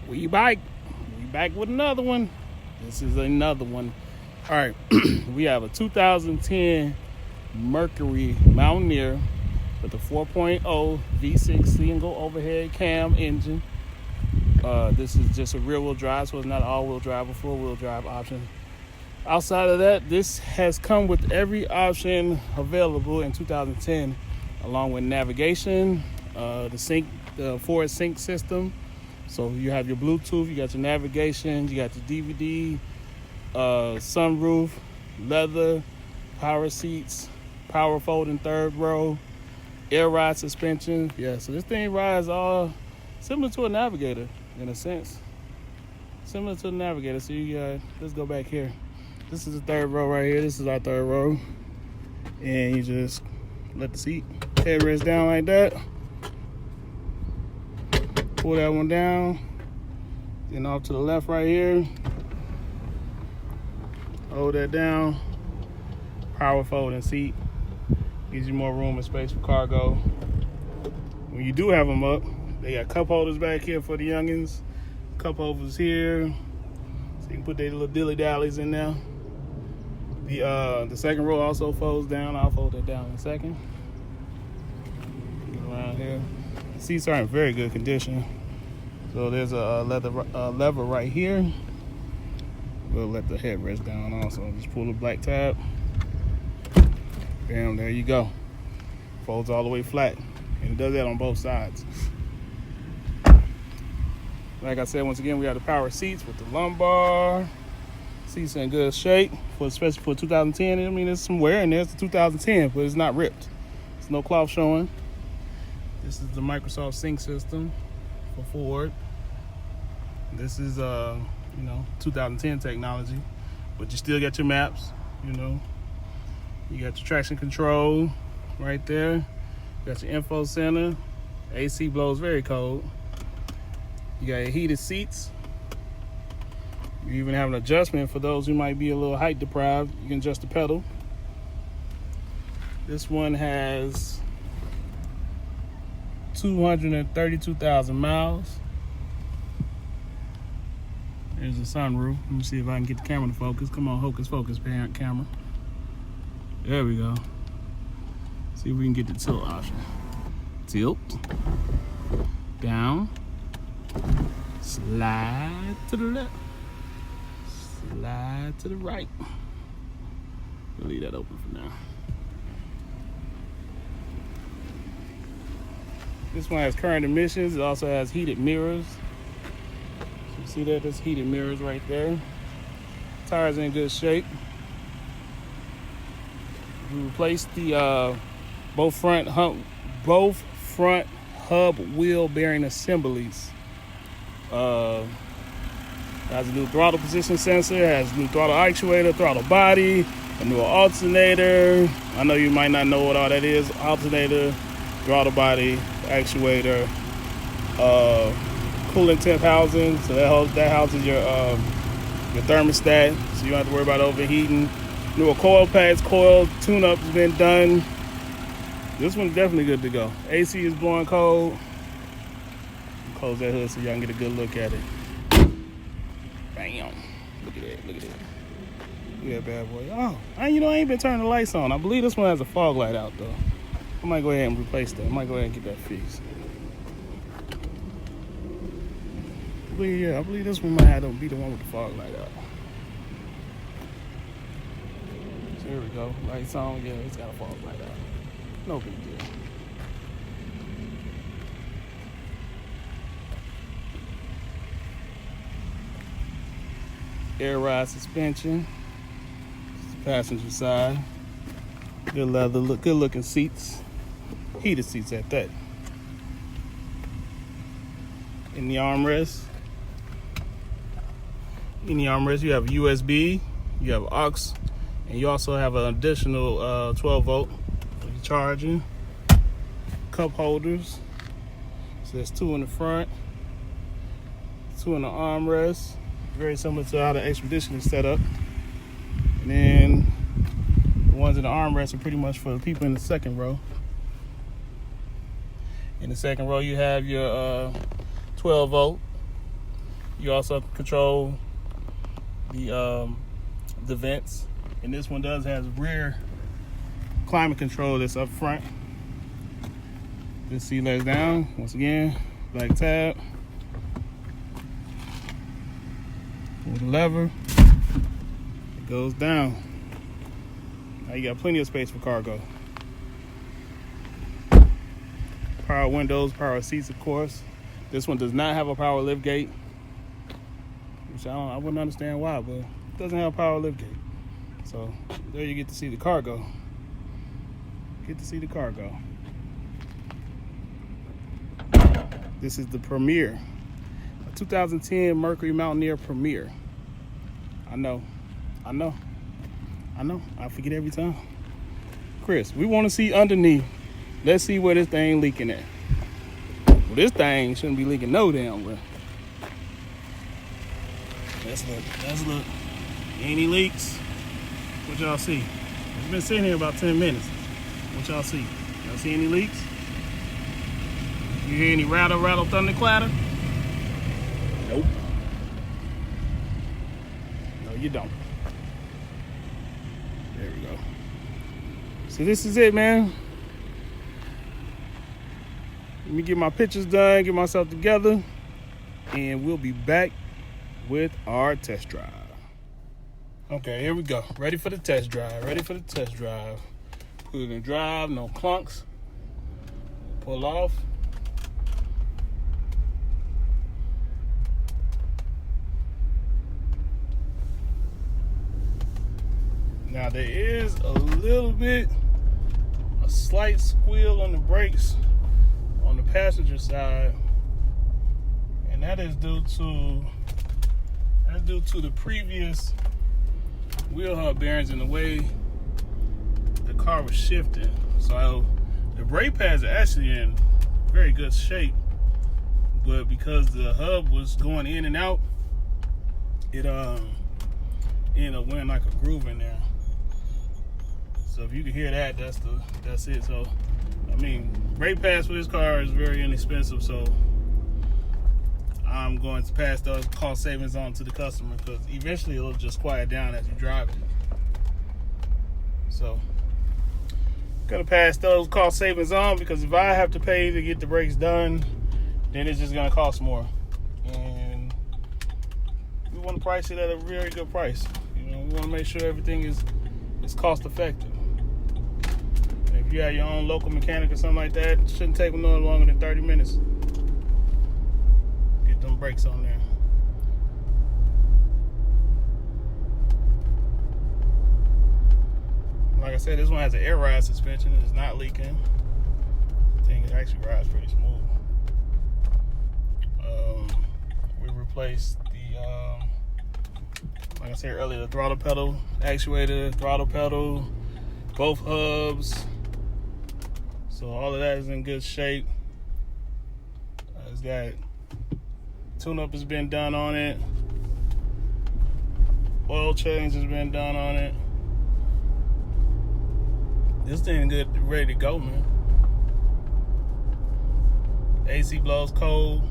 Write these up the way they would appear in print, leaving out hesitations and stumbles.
We back with another one. This is another one. All right, we have a 2010 Mercury Mountaineer with a 4.0 V6 single overhead cam engine. This is just a rear-wheel drive, so it's not an all-wheel drive or four-wheel drive option. Outside of that, this has come with every option available in 2010, along with navigation, the Ford Sync system. So you have your Bluetooth, you got your navigation, you got your DVD, sunroof, leather, power seats, power folding third row, air ride suspension. Yeah, so this thing rides all similar to a Navigator in a sense. Similar to a Navigator. So you got, let's go back here. This is the third row right here. This is our third row. And you just let the seat headrest down like that. Pull that one down. Then off to the left right here. Hold that down. Power folding seat. Gives you more room and space for cargo. When you do have them up, they got cup holders back here for the youngins. Cup holders here. So you can put their little dilly-dallies in there. The second row also folds down. I'll fold that down in a second. Get around here. Seats are in very good condition. So there's a lever right here. We'll let the headrest down also. Just pull the black tab. Bam, there you go. Folds all the way flat. And it does that on both sides. Like I said, once again, we have the power seats with the lumbar. Seats in good shape, especially for 2010. I mean, there's some wear in there. It's 2010, but it's not ripped. There's no cloth showing. This is the Microsoft Sync system for Ford. This is 2010 technology, but you still got your maps. You got your traction control right there. You got your info center. AC blows very cold. You got your heated seats. You even have an adjustment for those who might be a little height deprived. You can adjust the pedal. This one has 232,000 miles. There's a sunroof. Let me see if I can get the camera to focus. Come on, hocus focus, parent camera. There we go. See if we can get the tilt option. Tilt. Down. Slide to the left. Slide to the right. We'll leave that open for now. This one has current emissions. It also has heated mirrors. So you see that? There's heated mirrors right there. Tires in good shape. We replaced the both front hub wheel bearing assemblies. Has a new throttle position sensor, has a new throttle actuator, throttle body, a new alternator. I know you might not know what all that is. Alternator, throttle body, actuator, coolant temp housing. So that houses your thermostat, so you don't have to worry about overheating. New coil pads, coil tune-up has been done. This one's definitely good to go. AC is blowing cold. Close that hood so y'all can get a good look at it. Bam. Look at that. Look at that. Look at that bad boy. Oh, I ain't been turning the lights on. I believe this one has a fog light out, though. I might go ahead and replace that. I might go ahead and get that fixed. I believe this one might have to be the one with the fog light out. So here we go. Lights on. Yeah, it's got a fog light out. No big deal. Air ride suspension. This is the passenger side. Good leather, good looking seats. Heated seats at that. In the armrest. You have USB, you have aux, and you also have an additional 12 volt for your charging. Cup holders. So there's two in the front, two in the armrest. Very similar to how the Expedition is set up. And then the ones in the armrest are pretty much for the people in the second row. In the second row, you have your 12 volt. You also control the vents, and this one does have rear climate control that's up front. This seat lays down once again, black tab. Pull the lever, it goes down. Now you got plenty of space for cargo. Power windows, power seats, of course. This one does not have a power lift gate, which I wouldn't understand why, but it doesn't have a power lift gate. So there you get to see the cargo. This is the Premier, a 2010 Mercury Mountaineer Premier. I know. I forget every time. Chris, we want to see underneath. Let's see where this thing leaking at. Well, this thing shouldn't be leaking no damn well. Let's look. Any leaks? What y'all see? It's been sitting here about 10 minutes. What y'all see? Y'all see any leaks? You hear any rattle, thunder, clatter? Nope. No, you don't. There we go. So this is it, man. Let me get my pictures done, get myself together, and we'll be back with our test drive. Okay, here we go. Ready for the test drive. Put it in drive, no clunks. Pull off. Now there is a slight squeal on the brakes on the passenger side, and that is due to the previous wheel hub bearings and the way the car was shifting. So the brake pads are actually in very good shape, but because the hub was going in and out, it ended up wearing like a groove in there. So if you can hear that, that's it. So I mean, brake pads for this car is very inexpensive, so I'm going to pass those cost savings on to the customer, because eventually it'll just quiet down as you drive it. So gonna pass those cost savings on, because if I have to pay to get the brakes done, then it's just gonna cost more, and we want to price it at a very good price. You know, we want to make sure everything is cost effective. If you have your own local mechanic or something like that, it shouldn't take no longer than 30 minutes. Get them brakes on there. Like I said, this one has an air ride suspension. It's not leaking. I think it actually rides pretty smooth. We replaced the, like I said earlier, the throttle pedal actuator, throttle pedal, both hubs. So all of that is in good shape. It's got tune-up has been done on it. Oil change has been done on it. This thing good, ready to go, man. AC blows cold.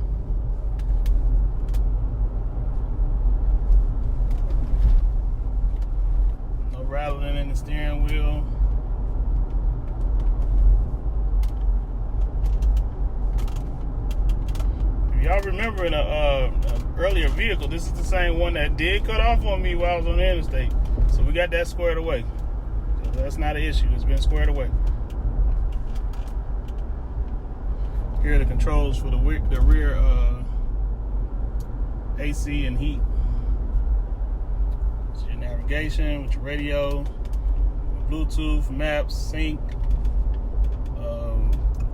No rattling in the steering wheel. If y'all remember in an earlier vehicle, this is the same one that did cut off on me while I was on the interstate. So we got that squared away. That's not an issue. It's been squared away. Here are the controls for the rear AC and heat. So your navigation with your radio, Bluetooth, maps, sync.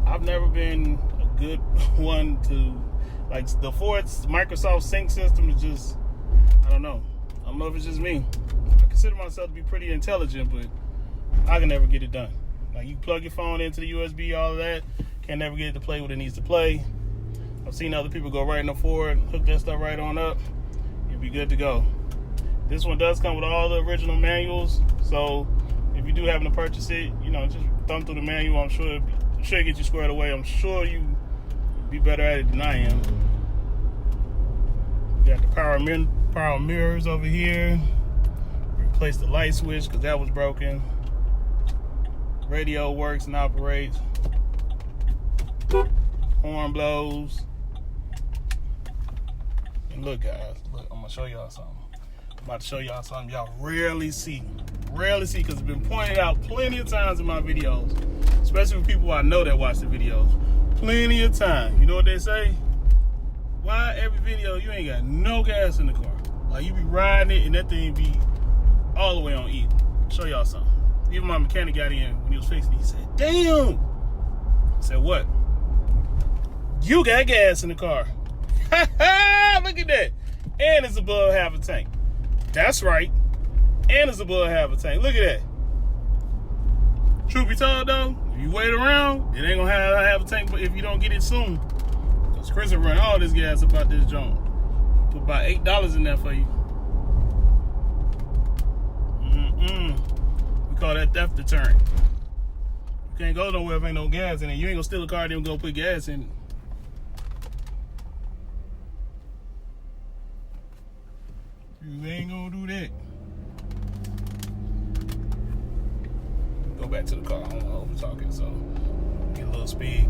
I've never been a good one to, like, the Ford's Microsoft Sync system is just, I don't know if it's just me. I consider myself to be pretty intelligent, but I can never get it done. Like, you plug your phone into the USB, all of that, can never get it to play what it needs to play. I've seen other people go right in the Ford, hook that stuff right on up, you'll be good to go. This one does come with all the original manuals, so if you do happen to purchase it, you know, just thumb through the manual. I'm sure it get you squared away. I'm sure you be better at it than I am. got the power mirrors over here. Replace the light switch because that was broken. Radio works and operates. Horn blows. And look, guys, look, I'm gonna show y'all something. I'm about to show y'all something y'all rarely see because it's been pointed out plenty of times in my videos, especially for people I know that watch the videos. Plenty of time. You know what they say? Why every video you ain't got no gas in the car? Like, you be riding it and that thing be all the way on E. Show y'all something. Even my mechanic got in when he was fixing it. He said, damn. I said, what? You got gas in the car. Look at that. And it's above half a tank. That's right. And it's above half a tank. Look at that. Truth be told, though, if you wait around, it ain't gonna have half a tank if you don't get it soon. Because Chris will run all this gas about this joint. Put about $8 in there for you. We call that theft deterrent. You can't go nowhere if ain't no gas in it. You ain't gonna steal a car and then go put gas in it. You ain't gonna do that. Go back to the car. I don't know, we're talking, so get a little speed.